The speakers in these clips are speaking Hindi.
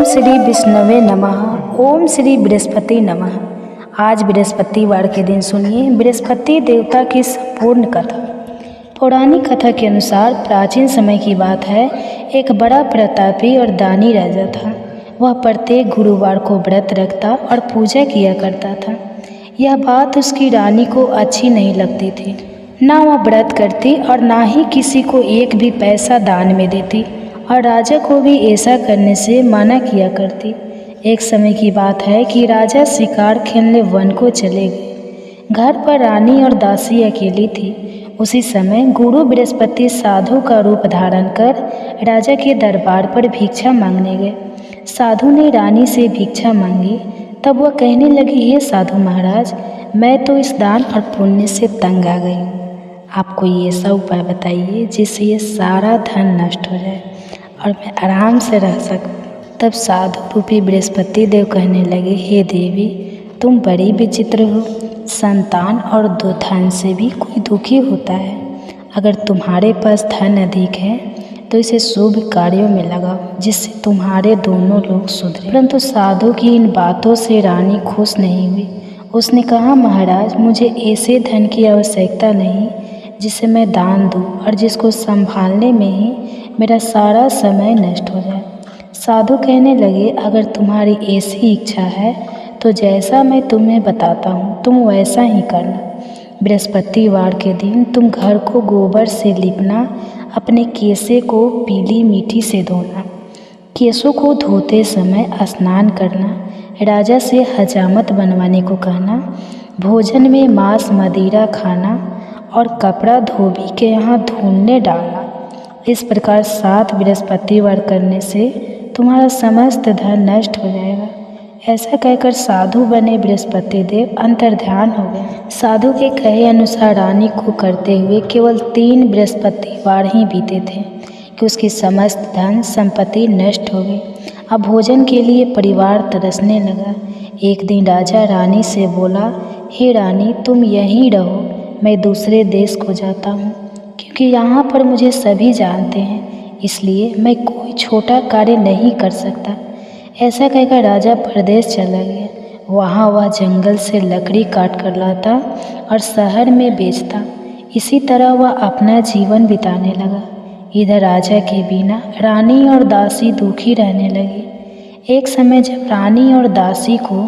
श्री विष्णवे नमः। ओम श्री बृहस्पति नमः। आज बृहस्पतिवार के दिन सुनिए बृहस्पति देवता की संपूर्ण कथा। पौराणिक कथा के अनुसार प्राचीन समय की बात है। एक बड़ा प्रतापी और दानी राजा था। वह प्रत्येक गुरुवार को व्रत रखता और पूजा किया करता था। यह बात उसकी रानी को अच्छी नहीं लगती थी। ना वह व्रत करती और ना ही किसी को एक भी पैसा दान में देती, और राजा को भी ऐसा करने से मना किया करती। एक समय की बात है कि राजा शिकार खेलने वन को चले गए। घर पर रानी और दासी अकेली थी। उसी समय गुरु बृहस्पति साधु का रूप धारण कर राजा के दरबार पर भिक्षा मांगने गए। साधु ने रानी से भिक्षा मांगी। तब वह कहने लगी, हे साधु महाराज, मैं तो इस दान और पुण्य से तंग आ गई हूँ। आप कोई ऐसा उपाय बताइए जिससे ये सारा धन नष्ट हो जाए और मैं आराम से रह सकूं। तब साधु रूपी बृहस्पति देव कहने लगे, हे देवी, तुम बड़ी विचित्र हो। संतान और धन से भी कोई दुखी होता है। अगर तुम्हारे पास धन अधिक है तो इसे शुभ कार्यों में लगाओ, जिससे तुम्हारे दोनों लोग सुधरे। परंतु साधु की इन बातों से रानी खुश नहीं हुई। उसने कहा, महाराज, मुझे ऐसे धन की आवश्यकता नहीं जिसे मैं दान दूं और जिसको संभालने में ही मेरा सारा समय नष्ट हो जाए। साधु कहने लगे, अगर तुम्हारी ऐसी इच्छा है तो जैसा मैं तुम्हें बताता हूँ तुम वैसा ही करना। बृहस्पतिवार के दिन तुम घर को गोबर से लिपना, अपने केसे को पीली मिट्टी से धोना, केसों को धोते समय स्नान करना, राजा से हजामत बनवाने को कहना, भोजन में मांस मदिरा खाना और कपड़ा धोबी के यहाँ धुलने डालना। इस प्रकार 7 बृहस्पतिवार करने से तुम्हारा समस्त धन नष्ट हो जाएगा। ऐसा कहकर साधु बने बृहस्पति देव अंतर्ध्यान हो गए। साधु के कहे अनुसार रानी को करते हुए केवल 3 बृहस्पतिवार ही बीते थे कि उसकी समस्त धन संपत्ति नष्ट हो गई। अब भोजन के लिए परिवार तरसने लगा। एक दिन राजा रानी से बोला, हे रानी, तुम यहीं रहो, मैं दूसरे देश को जाता हूँ, क्योंकि यहाँ पर मुझे सभी जानते हैं, इसलिए मैं कोई छोटा कार्य नहीं कर सकता। ऐसा कहकर राजा परदेश चला गया। वहाँ वह जंगल से लकड़ी काट कर लाता और शहर में बेचता। इसी तरह वह अपना जीवन बिताने लगा। इधर राजा के बिना रानी और दासी दुखी रहने लगी। एक समय जब रानी और दासी को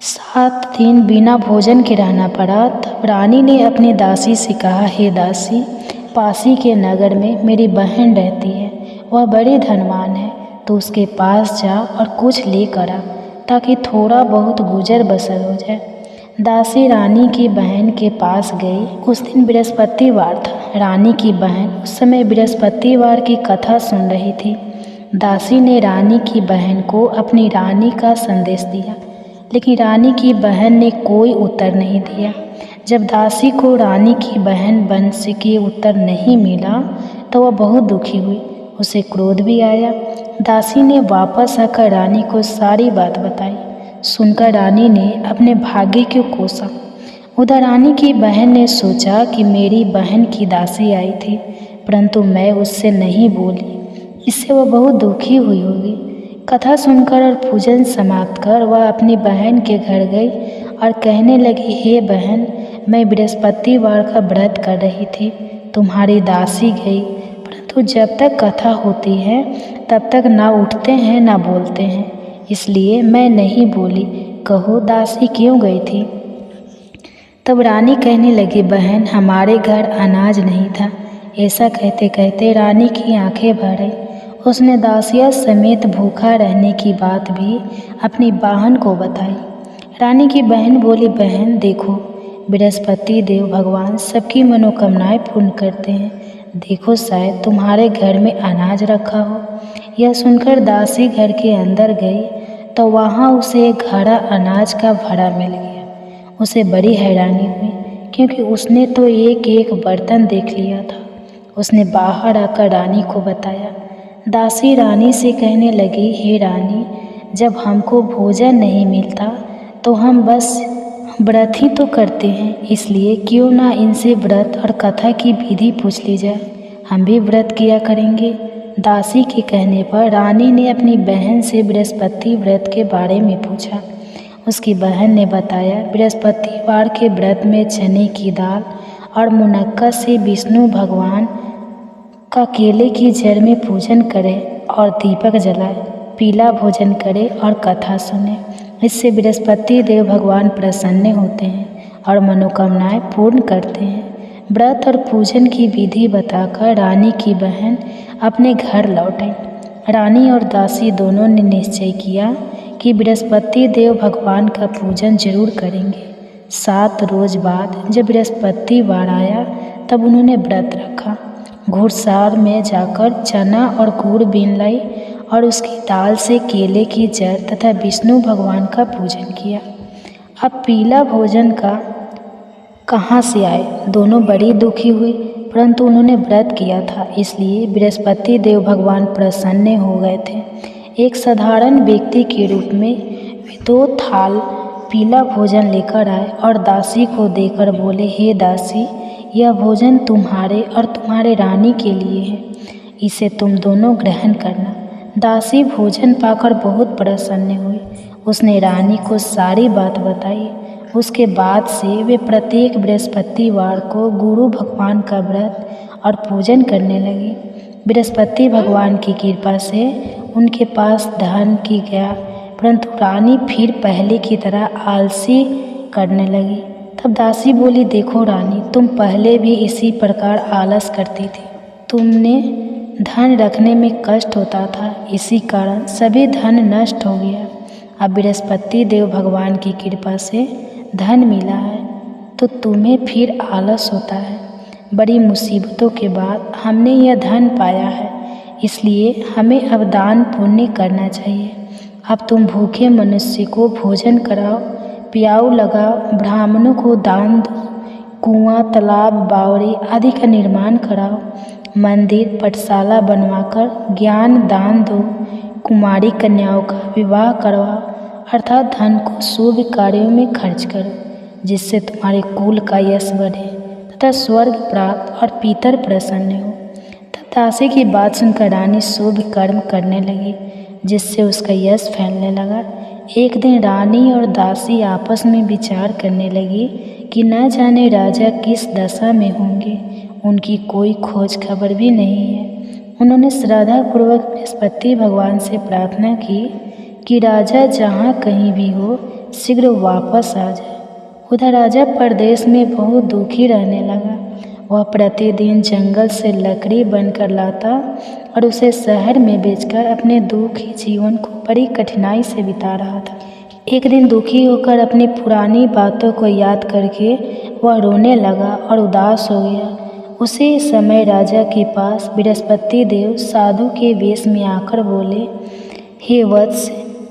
7 दिन बिना भोजन के रहना पड़ा, तब रानी ने अपनी दासी से कहा, हे दासी, पासी के नगर में मेरी बहन रहती है, वह बड़ी धनवान है, तो उसके पास जा और कुछ लेकर आ, ताकि थोड़ा बहुत गुजर बसर हो जाए। दासी रानी की बहन के पास गई। उस दिन बृहस्पतिवार था। रानी की बहन उस समय बृहस्पतिवार की कथा सुन रही थी। दासी ने रानी की बहन को अपनी रानी का संदेश दिया, लेकिन रानी की बहन ने कोई उत्तर नहीं दिया। जब दासी को रानी की बहन वंश के उत्तर नहीं मिला तो वह बहुत दुखी हुई। उसे क्रोध भी आया। दासी ने वापस आकर रानी को सारी बात बताई। सुनकर रानी ने अपने भाग्य को कोसा। उधर रानी की बहन ने सोचा कि मेरी बहन की दासी आई थी, परंतु मैं उससे नहीं बोली, इससे वह बहुत दुखी हुई होगी। कथा सुनकर और पूजन समाप्त कर वह अपनी बहन के घर गई और कहने लगी, हे बहन, मैं बृहस्पतिवार का व्रत कर रही थी, तुम्हारी दासी गई, परंतु जब तक कथा होती है तब तक ना उठते हैं ना बोलते हैं, इसलिए मैं नहीं बोली। कहो, दासी क्यों गई थी? तब रानी कहने लगी, बहन, हमारे घर अनाज नहीं था। ऐसा कहते कहते रानी की आंखें भर आई। उसने दासिया समेत भूखा रहने की बात भी अपनी बहन को बताई। रानी की बहन बोली, बहन देखो, बृहस्पति देव भगवान सबकी मनोकामनाएं पूर्ण करते हैं। देखो, शायद तुम्हारे घर में अनाज रखा हो। यह सुनकर दासी घर के अंदर गई तो वहाँ उसे एक घड़ा अनाज का भरा मिल गया। उसे बड़ी हैरानी हुई, क्योंकि उसने तो एक एक बर्तन देख लिया था। उसने बाहर आकर रानी को बताया। दासी रानी से कहने लगी, हे रानी, जब हमको भोजन नहीं मिलता तो हम बस व्रत ही तो करते हैं, इसलिए क्यों ना इनसे व्रत और कथा की विधि पूछ ली जाए, हम भी व्रत किया करेंगे। दासी के कहने पर रानी ने अपनी बहन से बृहस्पति व्रत के बारे में पूछा। उसकी बहन ने बताया, बृहस्पतिवार के व्रत में चने की दाल और मुनक्का से विष्णु भगवान का केले की जड़ में पूजन करें और दीपक जलाए, पीला भोजन करें और कथा सुने। इससे बृहस्पति देव भगवान प्रसन्न होते हैं और मनोकामनाएं पूर्ण करते हैं। व्रत और पूजन की विधि बताकर रानी की बहन अपने घर लौटे। रानी और दासी दोनों ने निश्चय किया कि बृहस्पति देव भगवान का पूजन जरूर करेंगे। 7 रोज बाद जब बृहस्पतिवार आया तब उन्होंने व्रत रखा। घुड़सार में जाकर चना और गुड़ बीन लाई और उसकी दाल से केले की जड़ तथा विष्णु भगवान का पूजन किया। अब पीला भोजन का कहाँ से आए? दोनों बड़ी दुखी हुई, परंतु उन्होंने व्रत किया था, इसलिए बृहस्पति देव भगवान प्रसन्न हो गए थे। एक साधारण व्यक्ति के रूप में वे 2 थाल पीला भोजन लेकर आए और दासी को देकर बोले, हे दासी, यह भोजन तुम्हारे और तुम्हारे रानी के लिए है, इसे तुम दोनों ग्रहण करना। दासी भोजन पाकर बहुत प्रसन्न हुई। उसने रानी को सारी बात बताई। उसके बाद से वे प्रत्येक बृहस्पतिवार को गुरु भगवान का व्रत और पूजन करने लगी। बृहस्पति भगवान की कृपा से उनके पास धन की गया, परंतु रानी फिर पहले की तरह आलसी करने लगी। तब दासी बोली, देखो रानी, तुम पहले भी इसी प्रकार आलस करती थी। तुमने धन रखने में कष्ट होता था, इसी कारण सभी धन नष्ट हो गया। अब बृहस्पति देव भगवान की कृपा से धन मिला है तो तुम्हें फिर आलस होता है। बड़ी मुसीबतों के बाद हमने यह धन पाया है, इसलिए हमें अब दान पुण्य करना चाहिए। अब तुम भूखे मनुष्य को भोजन कराओ, पियाऊ लगाओ, ब्राह्मणों को दान दो, कुआं, तालाब, बावड़ी आदि का निर्माण कराओ, मंदिर, पाठशाला बनवाकर ज्ञान दान दो, कुमारी कन्याओं का विवाह करवाओ, अर्थात धन को शुभ कार्यों में खर्च करो, जिससे तुम्हारे कुल का यश बढ़े तथा स्वर्ग प्राप्त और पितर प्रसन्न हो। तब दासी की बात सुनकर रानी शुभ कर्म करने लगी, जिससे उसका यश फैलने लगा। एक दिन रानी और दासी आपस में विचार करने लगी कि न जाने राजा किस दशा में होंगे, उनकी कोई खोज खबर भी नहीं है। उन्होंने श्रद्धापूर्वक बृहस्पति भगवान से प्रार्थना की कि राजा जहाँ कहीं भी हो शीघ्र वापस आ जाए। उधर राजा परदेश में बहुत दुखी रहने लगा। वह प्रतिदिन जंगल से लकड़ी बनकर लाता और उसे शहर में बेचकर अपने दुखी जीवन को बड़ी कठिनाई से बिता रहा था। एक दिन दुखी होकर अपनी पुरानी बातों को याद करके वह रोने लगा और उदास हो गया। उसी समय राजा के पास बृहस्पति देव साधु के वेश में आकर बोले, हे वत्स,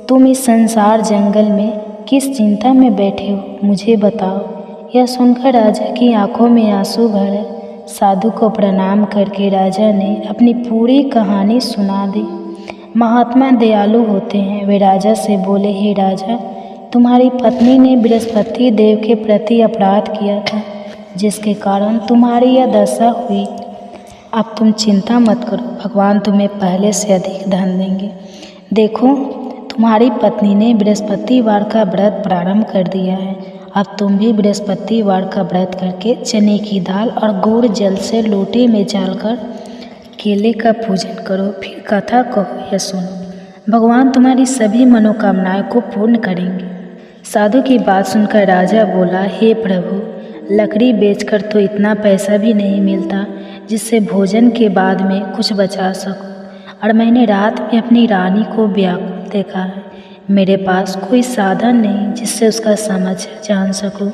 तुम इस संसार जंगल में किस चिंता में बैठे हो, मुझे बताओ। यह सुनकर राजा की आंखों में आंसू भरे। साधु को प्रणाम करके राजा ने अपनी पूरी कहानी सुना दी। महात्मा दयालु होते हैं। वे राजा से बोले, हे राजा, तुम्हारी पत्नी ने बृहस्पति देव के प्रति अपराध किया था, जिसके कारण तुम्हारी यह दशा हुई। अब तुम चिंता मत करो, भगवान तुम्हें पहले से अधिक धन देंगे। देखो, तुम्हारी पत्नी ने बृहस्पतिवार का व्रत प्रारंभ कर दिया है। अब तुम भी बृहस्पतिवार का व्रत करके चने की दाल और गुड़ जल से लोटे में डालकर केले का पूजन करो, फिर कथा कहो या सुनो। भगवान तुम्हारी सभी मनोकामनाएं को पूर्ण करेंगे। साधु की बात सुनकर राजा बोला, हे प्रभु, लकड़ी बेचकर तो इतना पैसा भी नहीं मिलता जिससे भोजन के बाद में कुछ बचा सकूं, और मैंने रात में अपनी रानी को व्याकुल देखा है। मेरे पास कोई साधन नहीं जिससे उसका समाचार जान सकूं।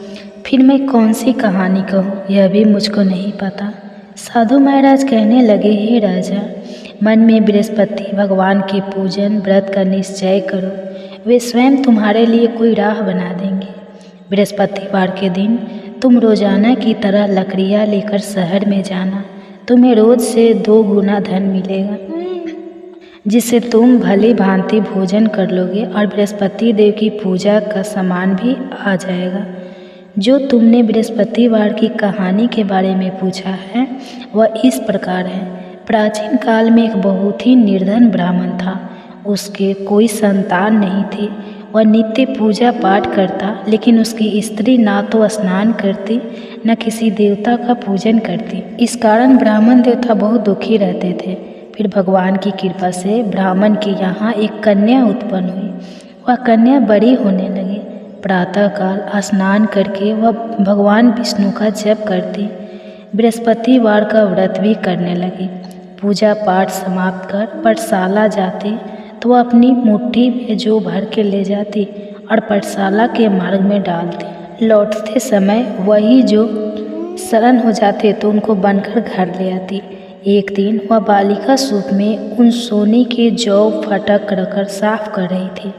फिर मैं कौन सी कहानी कहूँ, यह भी मुझको नहीं पता। साधु महाराज कहने लगे, हे राजा, मन में बृहस्पति भगवान के पूजन व्रत का निश्चय करो, वे स्वयं तुम्हारे लिए कोई राह बना देंगे। बृहस्पतिवार के दिन तुम रोजाना की तरह लकड़ियाँ लेकर शहर में जाना। तुम्हें रोज से 2 गुना धन मिलेगा, जिससे तुम भली भांति भोजन कर लोगे और बृहस्पति देव की पूजा का सामान भी आ जाएगा। जो तुमने बृहस्पतिवार की कहानी के बारे में पूछा है वह इस प्रकार है। प्राचीन काल में एक बहुत ही निर्धन ब्राह्मण था। उसके कोई संतान नहीं थी। वह नित्य पूजा पाठ करता, लेकिन उसकी स्त्री ना तो स्नान करती न किसी देवता का पूजन करती। इस कारण ब्राह्मण देवता बहुत दुखी रहते थे। फिर भगवान की कृपा से ब्राह्मण के यहाँ एक कन्या उत्पन्न हुई। वह कन्या बड़ी होने लगी। प्रातःकाल स्नान करके वह भगवान विष्णु का जप करती। बृहस्पतिवार का व्रत भी करने लगी। पूजा पाठ समाप्त कर पाठशाला जाती तो वह अपनी मुट्ठी में जो भर के ले जाती और पाठशाला के मार्ग में डालती। लौटते समय वही जो शरण हो जाते तो उनको बनकर घर ले आती। एक दिन वह बालिका सूप में उन सोने के जौ फटक रखकर साफ कर रही थी।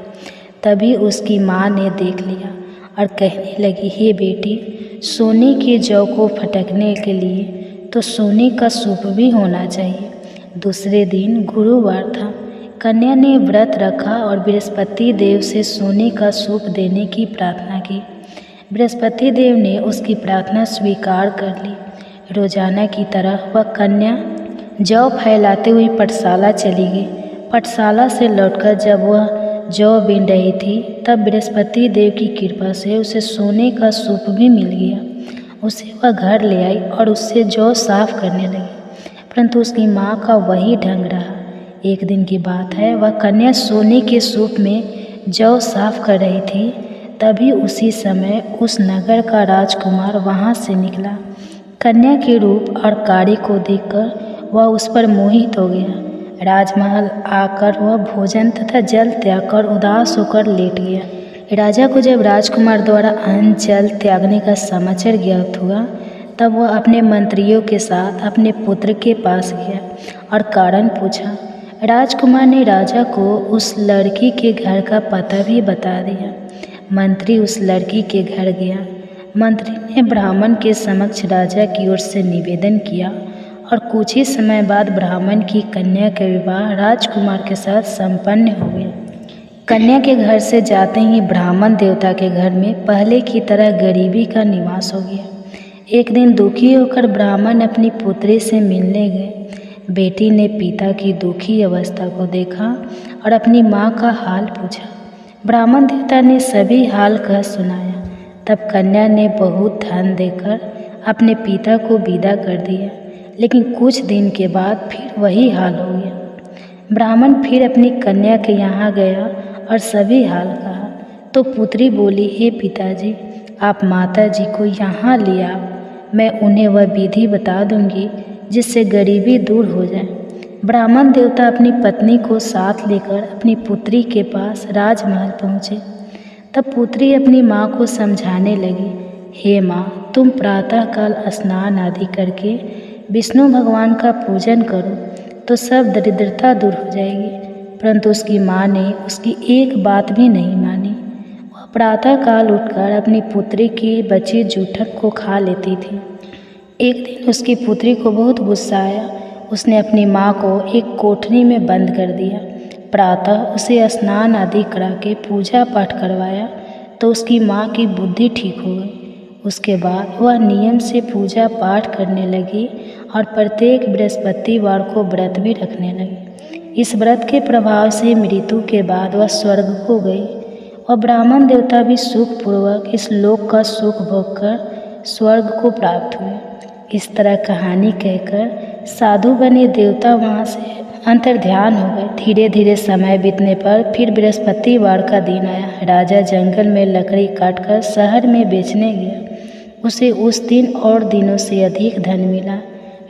तभी उसकी माँ ने देख लिया और कहने लगी, हे बेटी, सोने के जौ को फटकने के लिए तो सोने का सूप भी होना चाहिए। दूसरे दिन गुरुवार था। कन्या ने व्रत रखा और बृहस्पति देव से सोने का सूप देने की प्रार्थना की। बृहस्पति देव ने उसकी प्रार्थना स्वीकार कर ली। रोजाना की तरह वह कन्या जौ फैलाते हुए पाठशाला चली गई। पाठशाला से लौटकर जब वह जौ बीन रही थी तब बृहस्पति देव की कृपा से उसे सोने का सूप भी मिल गया। उसे वह घर ले आई और उससे जौ साफ करने लगी, परंतु उसकी माँ का वही ढंग रहा। एक दिन की बात है, वह कन्या सोने के सूप में जौ साफ कर रही थी। तभी उसी समय उस नगर का राजकुमार वहाँ से निकला। कन्या के रूप और कार्य को देखकर वह उस पर मोहित हो गया। राजमहल आकर वह भोजन तथा जल त्याग कर उदास होकर लेट गया। राजा को जब राजकुमार द्वारा अन्न जल त्यागने का समाचार ज्ञात हुआ तब वह अपने मंत्रियों के साथ अपने पुत्र के पास गया और कारण पूछा। राजकुमार ने राजा को उस लड़की के घर का पता भी बता दिया। मंत्री उस लड़की के घर गया। मंत्री ने ब्राह्मण के समक्ष राजा की ओर से निवेदन किया और कुछ ही समय बाद ब्राह्मण की कन्या का विवाह राजकुमार के साथ संपन्न हो गया। कन्या के घर से जाते ही ब्राह्मण देवता के घर में पहले की तरह गरीबी का निवास हो गया। एक दिन दुखी होकर ब्राह्मण अपनी पुत्री से मिलने गए। बेटी ने पिता की दुखी अवस्था को देखा और अपनी माँ का हाल पूछा। ब्राह्मण देवता ने सभी हाल कह सुनाया। तब कन्या ने बहुत धन देकर अपने पिता को विदा कर दिया, लेकिन कुछ दिन के बाद फिर वही हाल हो गया। ब्राह्मण फिर अपनी कन्या के यहाँ गया और सभी हाल कहा तो पुत्री बोली, हे पिताजी, आप माता जी को यहाँ ले आओ, मैं उन्हें वह विधि बता दूंगी जिससे गरीबी दूर हो जाए। ब्राह्मण देवता अपनी पत्नी को साथ लेकर अपनी पुत्री के पास राजमहल पहुँचे। तब पुत्री अपनी माँ को समझाने लगी, हे माँ, तुम प्रातःकाल स्नान आदि करके विष्णु भगवान का पूजन करो तो सब दरिद्रता दूर हो जाएगी। परंतु उसकी माँ ने उसकी एक बात भी नहीं मानी। वह प्रातःकाल उठकर अपनी पुत्री की बची जूठन को खा लेती थी। एक दिन उसकी पुत्री को बहुत गुस्सा आया। उसने अपनी माँ को एक कोठरी में बंद कर दिया। प्रातः उसे स्नान आदि करा के पूजा पाठ करवाया तो उसकी माँ की बुद्धि ठीक हो गई। उसके बाद वह नियम से पूजा पाठ करने लगी और प्रत्येक बृहस्पतिवार को व्रत भी रखने लगी। इस व्रत के प्रभाव से मृत्यु के बाद वह स्वर्ग को गई और ब्राह्मण देवता भी सुखपूर्वक इस लोक का सुख भोग कर स्वर्ग को प्राप्त हुए। इस तरह कहानी कहकर साधु बने देवता वहाँ से अंतर्ध्यान हो गए। धीरे धीरे समय बीतने पर फिर बृहस्पतिवार का दिन आया। राजा जंगल में लकड़ी काटकर शहर में बेचने गया। उसे उस दिन और दिनों से अधिक धन मिला।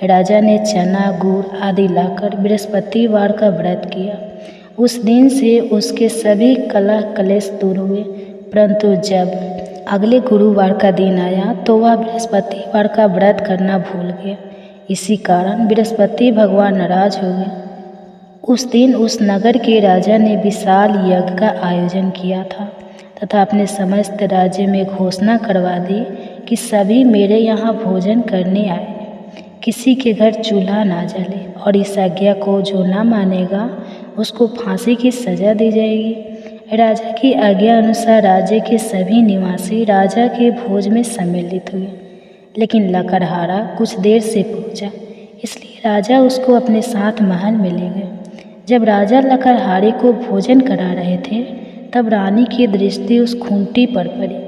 राजा ने चना गुड़ आदि लाकर बृहस्पतिवार का व्रत किया। उस दिन से उसके सभी कलह कलेश दूर हुए। परंतु जब अगले गुरुवार का दिन आया तो वह बृहस्पतिवार का व्रत करना भूल गया। इसी कारण बृहस्पति भगवान नाराज हो गए। उस दिन उस नगर के राजा ने विशाल यज्ञ का आयोजन किया था तथा अपने समस्त राज्य में घोषणा करवा दी कि सभी मेरे यहाँ भोजन करने आए, किसी के घर चूल्हा ना जले और इस आज्ञा को जो ना मानेगा उसको फांसी की सजा दी जाएगी। राजा की आज्ञा अनुसार राज्य के सभी निवासी राजा के भोज में सम्मिलित हुए, लेकिन लकड़हारा कुछ देर से पहुंचा, इसलिए राजा उसको अपने साथ महल में ले गए। जब राजा लकड़हारे को भोजन करा रहे थे तब रानी की दृष्टि उस खूंटी पर पड़ी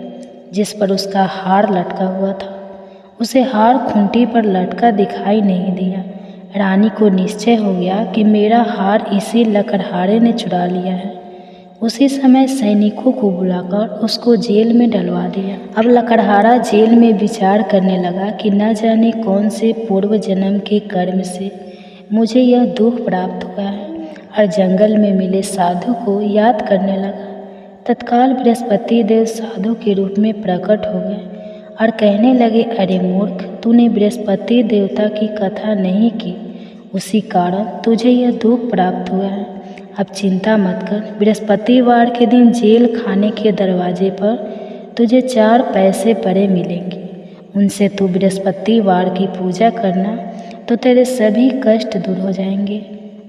जिस पर उसका हार लटका हुआ था। उसे हार खूंटी पर लटका दिखाई नहीं दिया। रानी को निश्चय हो गया कि मेरा हार इसी लकड़हारे ने चुरा लिया है। उसी समय सैनिकों को बुलाकर उसको जेल में डलवा दिया। अब लकड़हारा जेल में विचार करने लगा कि न जाने कौन से पूर्व जन्म के कर्म से मुझे यह दुख प्राप्त हुआ है, और जंगल में मिले साधु को याद करने लगा। तत्काल बृहस्पति देव साधु के रूप में प्रकट हो गए और कहने लगे, अरे मूर्ख, तूने बृहस्पति देवता की कथा नहीं की, उसी कारण तुझे यह दुख प्राप्त हुआ है। अब चिंता मत कर, बृहस्पतिवार के दिन जेल खाने के दरवाजे पर तुझे 4 पैसे पड़े मिलेंगे। उनसे तू बृहस्पतिवार की पूजा करना तो तेरे सभी कष्ट दूर हो जाएंगे।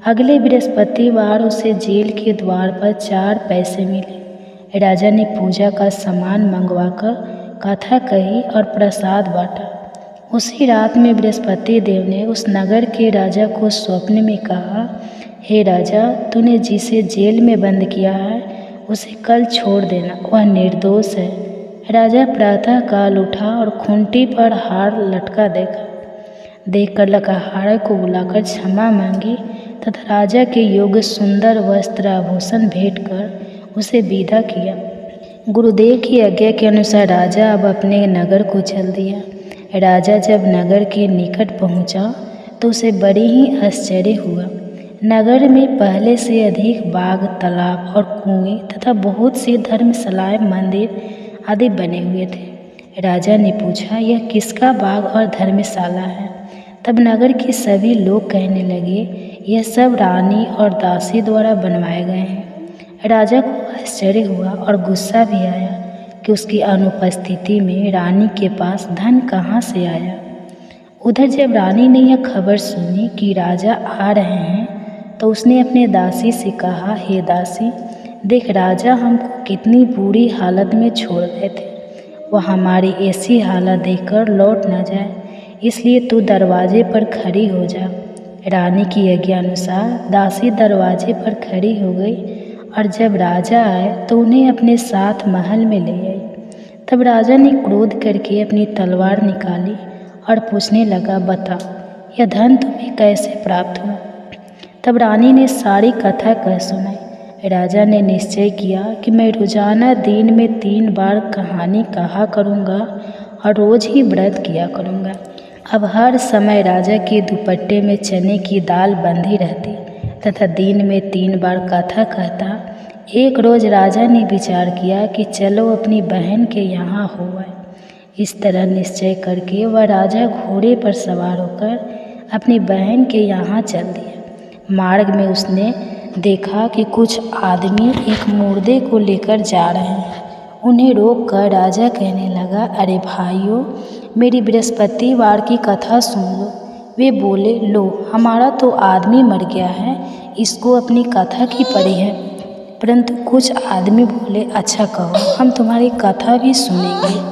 अगले बृहस्पतिवार उसे जेल के द्वार पर 4 पैसे मिले। राजा ने पूजा का सामान मंगवाकर कथा कही और प्रसाद बांटा। उसी रात में बृहस्पति देव ने उस नगर के राजा को स्वप्न में कहा, हे राजा, तूने जिसे जेल में बंद किया है उसे कल छोड़ देना, वह निर्दोष है। राजा प्रातः काल उठा और खूंटी पर हार लटका देखकर लकड़हारे को बुलाकर क्षमा मांगी तथा राजा के योग्य सुंदर वस्त्र आभूषण भेंट कर उसे विदा किया। गुरुदेव की आज्ञा के अनुसार राजा अब अपने नगर को चल दिया। राजा जब नगर के निकट पहुंचा तो उसे बड़ी ही आश्चर्य हुआ। नगर में पहले से अधिक बाग, तालाब और कुएं तथा बहुत सी धर्मशालाएं, मंदिर आदि बने हुए थे। राजा ने पूछा, यह किसका बाग और धर्मशाला है? तब नगर के सभी लोग कहने लगे, यह सब रानी और दासी द्वारा बनवाए गए हैं। राजा को आश्चर्य हुआ और गुस्सा भी आया कि उसकी अनुपस्थिति में रानी के पास धन कहाँ से आया। उधर जब रानी ने यह खबर सुनी कि राजा आ रहे हैं तो उसने अपने दासी से कहा, हे दासी, देख राजा हमको कितनी बुरी हालत में छोड़ गए थे, वह हमारी ऐसी हालत देखकर लौट न जाए, इसलिए तू दरवाजे पर खड़ी हो जा। रानी की आज्ञा अनुसार दासी दरवाजे पर खड़ी हो गई और जब राजा आए तो उन्हें अपने साथ महल में ले आई। तब राजा ने क्रोध करके अपनी तलवार निकाली और पूछने लगा, बता, यह धन तुम्हें कैसे प्राप्त हुआ? तब रानी ने सारी कथा कह सुनाई। राजा ने निश्चय किया कि मैं रोजाना दिन में 3 बार कहानी कहा करूँगा और रोज ही व्रत किया करूँगा। अब हर समय राजा के दुपट्टे में चने की दाल बंधी रहती तथा दिन में 3 बार कथा कहता। एक रोज राजा ने विचार किया कि चलो अपनी बहन के यहाँ हो आए। इस तरह निश्चय करके वह राजा घोड़े पर सवार होकर अपनी बहन के यहाँ चल दिया। मार्ग में उसने देखा कि कुछ आदमी एक मुर्दे को लेकर जा रहे हैं। उन्हें रोककर राजा कहने लगा, अरे भाइयों, मेरी बृहस्पतिवार की कथा सुन लो। वे बोले, लो, हमारा तो आदमी मर गया है, इसको अपनी कथा की पड़ी है। परंतु कुछ आदमी बोले, अच्छा कहो, हम तुम्हारी कथा भी सुनेंगे।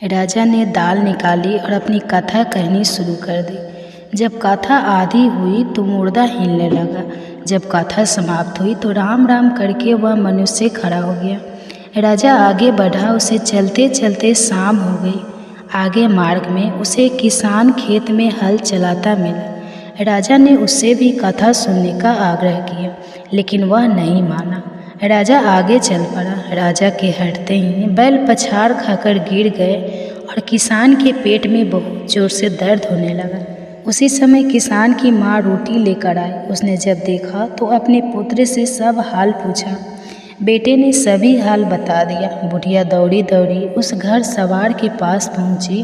राजा ने दाल निकाली और अपनी कथा कहनी शुरू कर दी। जब कथा आधी हुई तो मुर्दा हिलने लगा। जब कथा समाप्त हुई तो राम राम करके वह मनुष्य खड़ा हो गया। राजा आगे बढ़ा, उसे चलते चलते शाम हो गई। आगे मार्ग में उसे किसान खेत में हल चलाता मिला। राजा ने उससे भी कथा सुनने का आग्रह किया, लेकिन वह नहीं माना। राजा आगे चल पड़ा। राजा के हटते ही बैल पछाड़ खाकर गिर गए और किसान के पेट में बहुत जोर से दर्द होने लगा। उसी समय किसान की माँ रोटी लेकर आई। उसने जब देखा तो अपने पुत्र से सब हाल पूछा। बेटे ने सभी हाल बता दिया। बुढ़िया दौड़ी दौड़ी उस घर सवार के पास पहुंची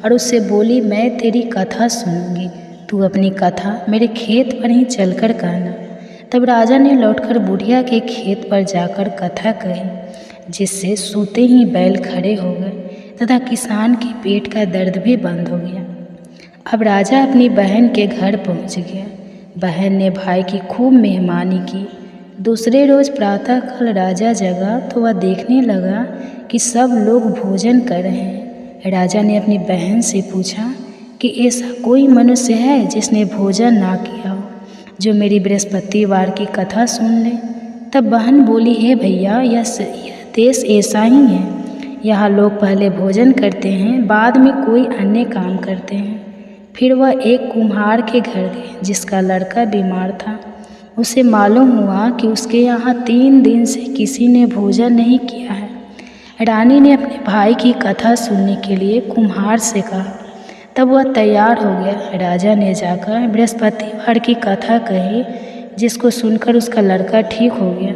और उससे बोली, मैं तेरी कथा सुनूंगी, तू अपनी कथा मेरे खेत पर ही चलकर कहना। तब राजा ने लौटकर बुढ़िया के खेत पर जाकर कथा कही, जिससे सूते ही बैल खड़े हो गए तथा किसान के पेट का दर्द भी बंद हो गया। अब राजा अपनी बहन के घर पहुंच गया। बहन ने भाई की खूब मेहमानी की। दूसरे रोज प्रातःकाल राजा जगा तो वह देखने लगा कि सब लोग भोजन कर रहे हैं। राजा ने अपनी बहन से पूछा कि ऐसा कोई मनुष्य है जिसने भोजन ना किया हो, जो मेरी बृहस्पतिवार की कथा सुन ले। तब बहन बोली, हे भैया, यह देश ऐसा ही है। यहाँ लोग पहले भोजन करते हैं, बाद में कोई अन्य काम करते हैं। फिर वह एक कुम्हार के घर गए जिसका लड़का बीमार था। उसे मालूम हुआ कि उसके यहाँ 3 दिन से किसी ने भोजन नहीं किया है। रानी ने अपने भाई की कथा सुनने के लिए कुम्हार से कहा। तब वह तैयार हो गया। राजा ने जाकर बृहस्पतिवार की कथा कही, जिसको सुनकर उसका लड़का ठीक हो गया।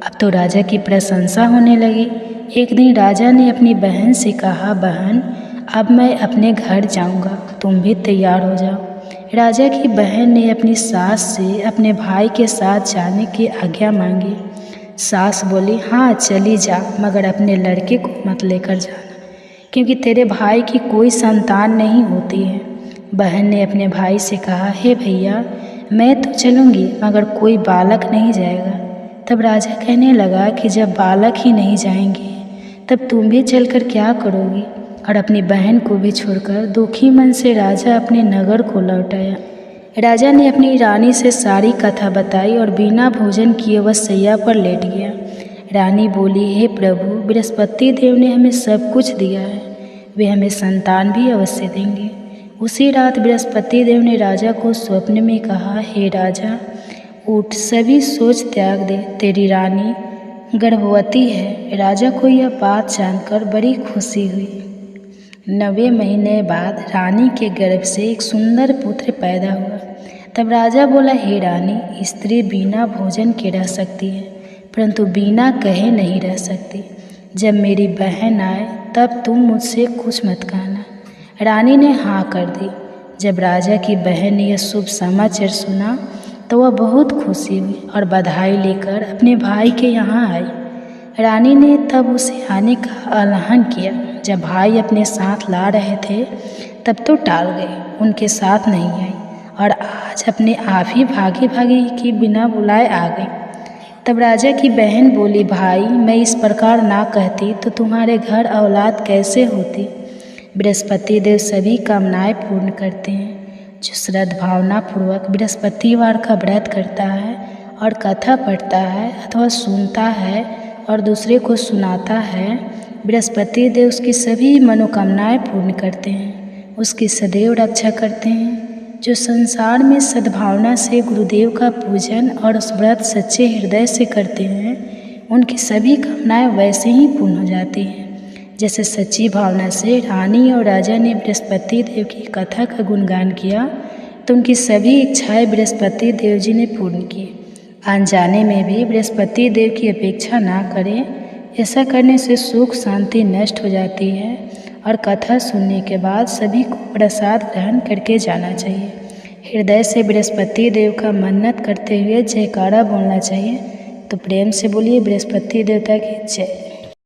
अब तो राजा की प्रशंसा होने लगी। एक दिन राजा ने अपनी बहन से कहा, बहन, अब मैं अपने घर जाऊंगा, तुम भी तैयार हो जाओ। राजा की बहन ने अपनी सास से अपने भाई के साथ जाने की आज्ञा मांगी। सास बोली, हाँ चली जा, मगर अपने लड़के को मत लेकर जाना, क्योंकि तेरे भाई की कोई संतान नहीं होती है। बहन ने अपने भाई से कहा, हे भैया, मैं तो चलूँगी, मगर कोई बालक नहीं जाएगा। तब राजा कहने लगा कि जब बालक ही नहीं जाएंगे तब तुम भी चलकर क्या करोगी। और अपनी बहन को भी छोड़कर दुखी मन से राजा अपने नगर को लौट आया। राजा ने अपनी रानी से सारी कथा बताई और बिना भोजन किए वह सैया पर लेट गया। रानी बोली, हे प्रभु, बृहस्पति देव ने हमें सब कुछ दिया है, वे हमें संतान भी अवश्य देंगे। उसी रात बृहस्पति देव ने राजा को स्वप्न में कहा, हे राजा, उठ, सभी सोच त्याग दे, तेरी रानी गर्भवती है। राजा को यह बात जानकर बड़ी खुशी हुई। 9वें महीने बाद रानी के गर्भ से एक सुंदर पुत्र पैदा हुआ। तब राजा बोला, हे रानी, स्त्री बिना भोजन के रह सकती है, परंतु बिना कहे नहीं रह सकती। जब मेरी बहन आए तब तुम मुझसे कुछ मत कहना। रानी ने हाँ कर दी। जब राजा की बहन ने यह शुभ समाचार सुना तो वह बहुत खुशी हुई और बधाई लेकर अपने भाई के यहाँ आई। रानी ने तब उसे आने का आह्वान किया। जब भाई अपने साथ ला रहे थे तब तो टाल गए, उनके साथ नहीं आई और आज अपने आप ही भागे भागे कि बिना बुलाए आ गई। तब राजा की बहन बोली, भाई, मैं इस प्रकार ना कहती तो तुम्हारे घर औलाद कैसे होती। बृहस्पति देव सभी कामनाएं पूर्ण करते हैं। जो श्रद्धाभावना पूर्वक बृहस्पतिवार का व्रत करता है और कथा पढ़ता है अथवा सुनता है और दूसरे को सुनाता है, बृहस्पति देव उसकी सभी मनोकामनाएं पूर्ण करते हैं, उसकी सदैव रक्षा करते हैं। जो संसार में सद्भावना से गुरुदेव का पूजन और उस व्रत सच्चे हृदय से करते हैं, उनकी सभी कामनाएं वैसे ही पूर्ण हो जाती हैं जैसे सच्ची भावना से रानी और राजा ने बृहस्पति देव की कथा का गुणगान किया तो उनकी सभी इच्छाएं बृहस्पति देव जी ने पूर्ण की। अनजाने में भी बृहस्पति देव की अपेक्षा ना करें, ऐसा करने से सुख शांति नष्ट हो जाती है। और कथा सुनने के बाद सभी को प्रसाद ग्रहण करके जाना चाहिए। हृदय से बृहस्पति देव का मन्नत करते हुए जयकारा बोलना चाहिए। तो प्रेम से बोलिए, बृहस्पति देवता की जय।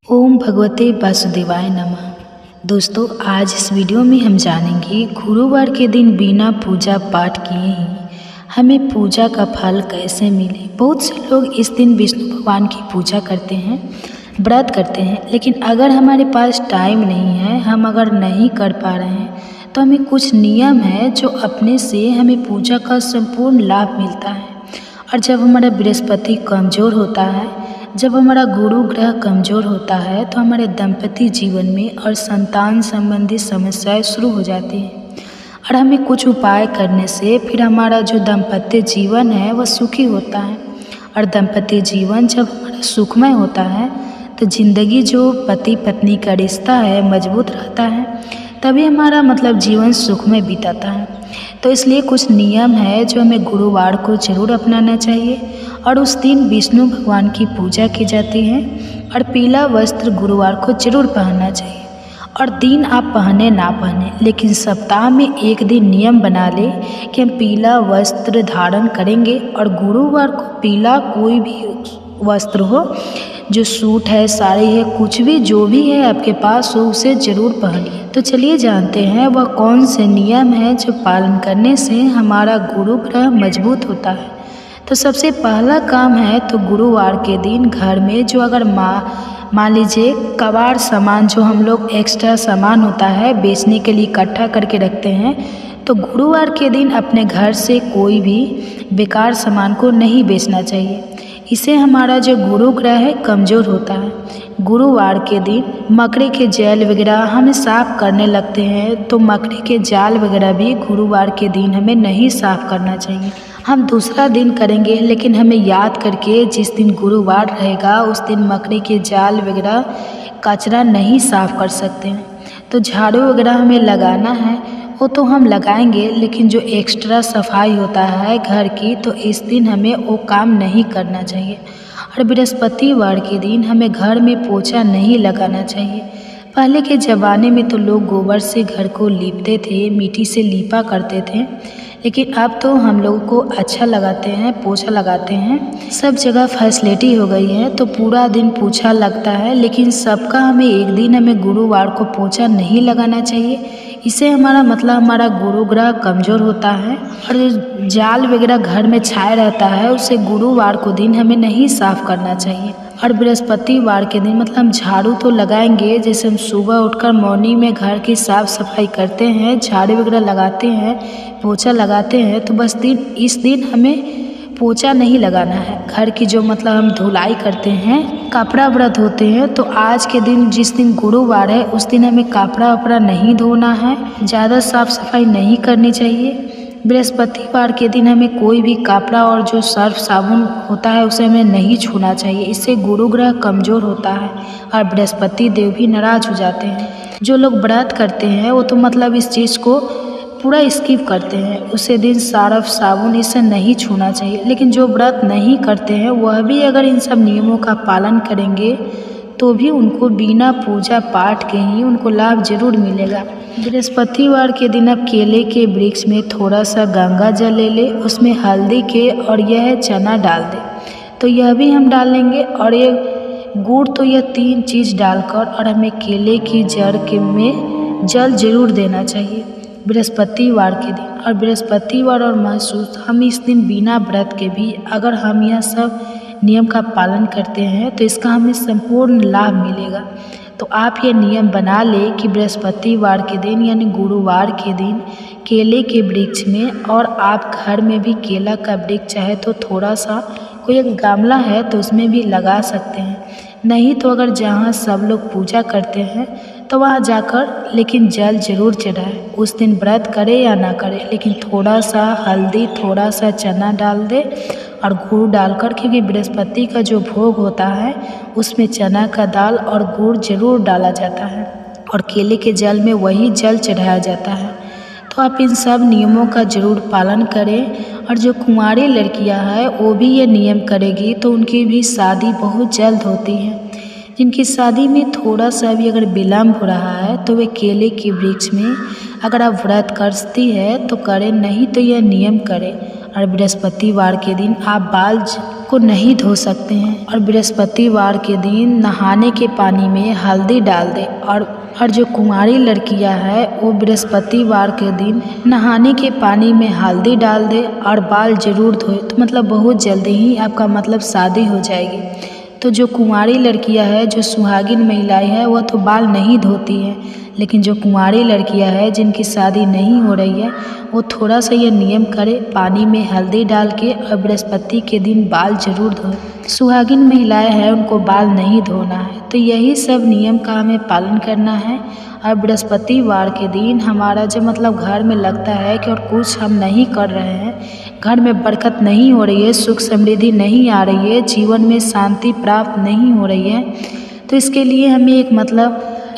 ओम भगवते वासुदेवाय नमः। दोस्तों, आज इस वीडियो में हम जानेंगे गुरुवार के दिन बिना पूजा पाठ किए ही हमें पूजा का फल कैसे मिले। बहुत से लोग इस दिन विष्णु भगवान की पूजा करते हैं, व्रत करते हैं, लेकिन अगर हमारे पास टाइम नहीं है, हम अगर नहीं कर पा रहे हैं, तो हमें कुछ नियम है जो अपने से हमें पूजा का संपूर्ण लाभ मिलता है। और जब हमारा बृहस्पति कमज़ोर होता है, जब हमारा गुरु ग्रह कमज़ोर होता है, तो हमारे दाम्पत्य जीवन में और संतान संबंधी समस्याएं शुरू हो जाती हैं। और हमें कुछ उपाय करने से फिर हमारा जो दाम्पत्य जीवन है वह सुखी होता है। और दाम्पत्य जीवन जब हमारा सुखमय होता है तो ज़िंदगी जो पति पत्नी का रिश्ता है मजबूत रहता है, तभी हमारा जीवन सुखमय बीतता है। तो इसलिए कुछ नियम है जो हमें गुरुवार को ज़रूर अपनाना चाहिए। और उस दिन विष्णु भगवान की पूजा की जाती है और पीला वस्त्र गुरुवार को जरूर पहनना चाहिए। और दिन आप पहने ना पहने, लेकिन सप्ताह में एक दिन नियम बना ले कि हम पीला वस्त्र धारण करेंगे। और गुरुवार को पीला कोई भी वस्त्र हो, जो सूट है, साड़ी है, कुछ भी जो भी है आपके पास हो, उसे ज़रूर पहनिए। तो चलिए जानते हैं वह कौन से नियम हैं जो पालन करने से हमारा गुरु ग्रह मजबूत होता है। तो सबसे पहला काम है तो गुरुवार के दिन घर में जो अगर मान लीजिए कबाड़ सामान जो हम लोग एक्स्ट्रा सामान होता है बेचने के लिए इकट्ठा करके रखते हैं, तो गुरुवार के दिन अपने घर से कोई भी बेकार सामान को नहीं बेचना चाहिए। इससे हमारा जो गुरु ग्रह है कमज़ोर होता है। गुरुवार के दिन मकड़ी के जाल वगैरह हमें साफ़ करने लगते हैं, तो मकड़ी के जाल वगैरह भी गुरुवार के दिन हमें नहीं साफ़ करना चाहिए। हम दूसरा दिन करेंगे, लेकिन हमें याद करके जिस दिन गुरुवार रहेगा उस दिन मकड़ी के जाल वगैरह कचरा नहीं साफ़ कर सकते हैं। तो झाड़ू वगैरह हमें लगाना है, वो तो हम लगाएंगे, लेकिन जो एक्स्ट्रा सफाई होता है घर की, तो इस दिन हमें वो काम नहीं करना चाहिए। और बृहस्पतिवार के दिन हमें घर में पोछा नहीं लगाना चाहिए। पहले के ज़माने में तो लोग गोबर से घर को लीपते थे, मिट्टी से लीपा करते थे, लेकिन अब तो हम लोगों को अच्छा लगाते हैं, पोछा लगाते हैं। सब जगह फैसिलिटी हो गई है तो पूरा दिन पोछा लगता है, लेकिन सबका हमें हमें गुरुवार को पोछा नहीं लगाना चाहिए। इससे हमारा हमारा गुरु ग्रह कमज़ोर होता है और जो जाल वगैरह घर में छाए रहता है उसे गुरुवार को दिन हमें नहीं साफ़ करना चाहिए। और बृहस्पतिवार के दिन हम झाड़ू तो लगाएंगे, जैसे हम सुबह उठकर मॉर्निंग में घर की साफ़ सफाई करते हैं, झाड़ू वगैरह लगाते हैं, पोछा लगाते हैं, तो बस इस दिन हमें पोछा नहीं लगाना है। घर की जो हम धुलाई करते हैं, कपड़ा वपड़ा धोते हैं, तो आज के दिन जिस दिन गुरुवार है उस दिन हमें कपड़ा वपड़ा नहीं धोना है, ज़्यादा साफ़ सफाई नहीं करनी चाहिए। बृहस्पतिवार के दिन हमें कोई भी कपड़ा और जो सर्फ साबुन होता है उसे हमें नहीं छूना चाहिए। इससे गुरु ग्रह कमज़ोर होता है और बृहस्पति देव भी नाराज़ हो जाते हैं। जो लोग व्रत करते हैं वो तो इस चीज़ को पूरा स्किप करते हैं, उसे दिन सर्फ साबुन इसे नहीं छूना चाहिए। लेकिन जो व्रत नहीं करते हैं वह भी अगर इन सब नियमों का पालन करेंगे तो भी उनको बिना पूजा पाठ के ही उनको लाभ जरूर मिलेगा। बृहस्पतिवार के दिन आप केले के वृक्ष में थोड़ा सा गंगा जल ले ले, उसमें हल्दी के और यह चना डाल दे, तो यह भी हम डाल लेंगे। और ये गुड़, तो यह 3 चीज़ डालकर और हमें केले की जड़ के में जल जरूर देना चाहिए बृहस्पतिवार के दिन। और बृहस्पतिवार और महसूस हम इस दिन बिना व्रत के भी अगर हम यह सब नियम का पालन करते हैं तो इसका हमें संपूर्ण लाभ मिलेगा। तो आप ये नियम बना ले कि बृहस्पतिवार के दिन यानी गुरुवार के दिन केले के वृक्ष में, और आप घर में भी केला का वृक्ष चाहे तो थोड़ा सा कोई एक गमला है तो उसमें भी लगा सकते हैं, नहीं तो अगर जहाँ सब लोग पूजा करते हैं तो वहाँ जाकर लेकिन जल जरूर चढ़ाए। उस दिन व्रत करे या ना करे, लेकिन थोड़ा सा हल्दी, थोड़ा सा चना डाल दे और गुड़ डालकर, क्योंकि बृहस्पति का जो भोग होता है उसमें चना का दाल और गुड़ जरूर डाला जाता है और केले के जल में वही जल चढ़ाया जाता है। तो आप इन सब नियमों का जरूर पालन करें। और जो कुंवारी लड़कियां हैं वो भी ये नियम करेगी तो उनकी भी शादी बहुत जल्द होती है। जिनकी शादी में थोड़ा सा भी अगर विलम्ब हो रहा है तो वे केले के वृक्ष में अगर आप व्रत करती है तो करें, नहीं तो यह नियम करें। और बृहस्पतिवार के दिन आप बाल को नहीं धो सकते हैं, और बृहस्पतिवार के दिन नहाने के पानी में हल्दी डाल दें। और जो कुंवारी लड़कियां हैं वो बृहस्पतिवार के दिन नहाने के पानी में हल्दी डाल दे और बाल जरूर धोए, तो बहुत जल्दी ही आपका शादी हो जाएगी। तो जो कुंवारी लड़कियां हैं, जो सुहागिन महिलाएं हैं, वह तो बाल नहीं धोती है, लेकिन जो कुंवारी लड़कियां हैं जिनकी शादी नहीं हो रही है वो थोड़ा सा ये नियम करे, पानी में हल्दी डाल के और बृहस्पति के दिन बाल जरूर धोए। सुहागिन महिलाएं हैं उनको बाल नहीं धोना है। तो यही सब नियम का हमें पालन करना है। और बृहस्पतिवार के दिन हमारा जो घर में लगता है कि और कुछ हम नहीं कर रहे हैं, घर में बरकत नहीं हो रही है, सुख समृद्धि नहीं आ रही है, जीवन में शांति प्राप्त नहीं हो रही है, तो इसके लिए हमें एक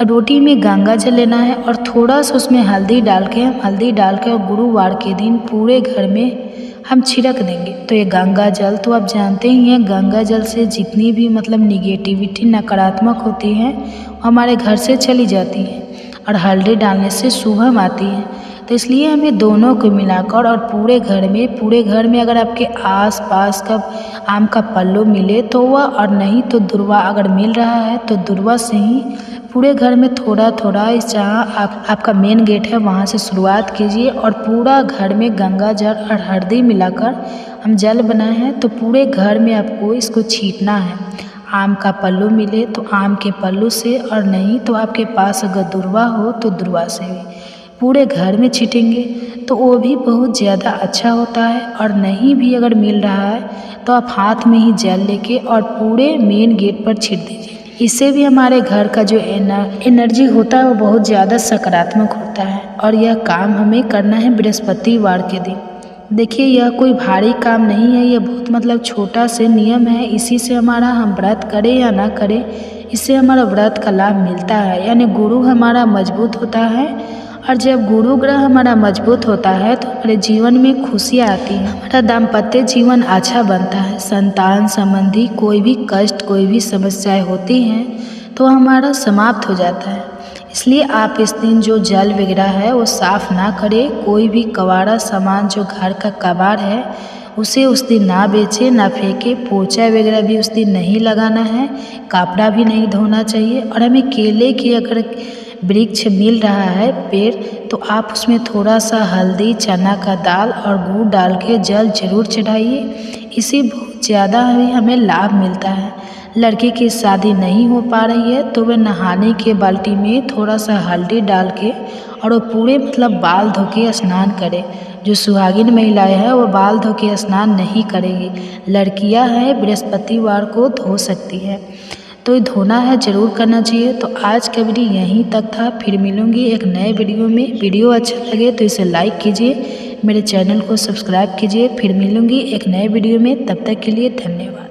रोटी में गंगा जल लेना है और थोड़ा सा उसमें हल्दी डाल के और गुरुवार के दिन पूरे घर में हम छिड़क देंगे। तो ये गंगा जल तो आप जानते ही हैं, गंगा जल से जितनी भी निगेटिविटी नकारात्मक होती है हमारे घर से चली जाती है, और हल्दी डालने से शुभम आती है। तो इसलिए हमें दोनों को मिलाकर और पूरे घर में अगर आपके आस-पास का आम का पल्लू मिले तो वह, और नहीं तो दुर्वा अगर मिल रहा है तो दुर्वा से ही पूरे घर में थोड़ा थोड़ा इस जहाँ आपका मेन गेट है वहाँ से शुरुआत कीजिए और पूरा घर में गंगा जल और हल्दी मिलाकर हम जल बनाए हैं तो पूरे घर में आपको इसको छींटना है। आम का पल्लू मिले तो आम के पल्लू से, और नहीं तो आपके पास अगर दुर्वा हो तो दुर्वा से भी पूरे घर में छीटेंगे तो वो भी बहुत ज़्यादा अच्छा होता है। और नहीं भी अगर मिल रहा है तो आप हाथ में ही जेल लेके और पूरे मेन गेट पर छीट दीजिए। इससे भी हमारे घर का जो एनर्जी होता है वो बहुत ज़्यादा सकारात्मक होता है। और यह काम हमें करना है बृहस्पतिवार के दिन। देखिए, यह कोई भारी काम नहीं है, यह बहुत छोटा से नियम है। इसी से हमारा हम व्रत करें या ना करें, इससे हमारा व्रत का लाभ मिलता है। यानी गुरु हमारा मजबूत होता है, और जब गुरु ग्रह हमारा मजबूत होता है तो हमारे जीवन में खुशियाँ आती हैं, हमारा दाम्पत्य जीवन अच्छा बनता है। संतान संबंधी कोई भी कष्ट, कोई भी समस्याएं होती हैं तो हमारा समाप्त हो जाता है। इसलिए आप इस दिन जो जल वगैरह है वो साफ़ ना करें। कोई भी कबाड़ा सामान जो घर का कबाड़ है उसे उस दिन ना बेचें, ना फेंके। पोछा वगैरह भी उस दिन नहीं लगाना है, कपड़ा भी नहीं धोना चाहिए। और हमें केले की अगर वृक्ष मिल रहा है पेड़, तो आप उसमें थोड़ा सा हल्दी, चना का दाल और गुड़ डाल के जल जरूर चढ़ाइए। इससे बहुत ज़्यादा हमें लाभ मिलता है। लड़के की शादी नहीं हो पा रही है तो वह नहाने के बाल्टी में थोड़ा सा हल्दी डाल के और वो पूरे बाल धो के स्नान करे। जो सुहागिन महिलाएं हैं वो बाल धो के स्नान नहीं करेंगी। लड़कियां हैं बृहस्पतिवार को धो सकती है, तो धोना है ज़रूर करना चाहिए। तो आज का वीडियो यहीं तक था, फिर मिलूंगी एक नए वीडियो में। वीडियो अच्छा लगे तो इसे लाइक कीजिए, मेरे चैनल को सब्सक्राइब कीजिए। फिर मिलूंगी एक नए वीडियो में, तब तक के लिए धन्यवाद।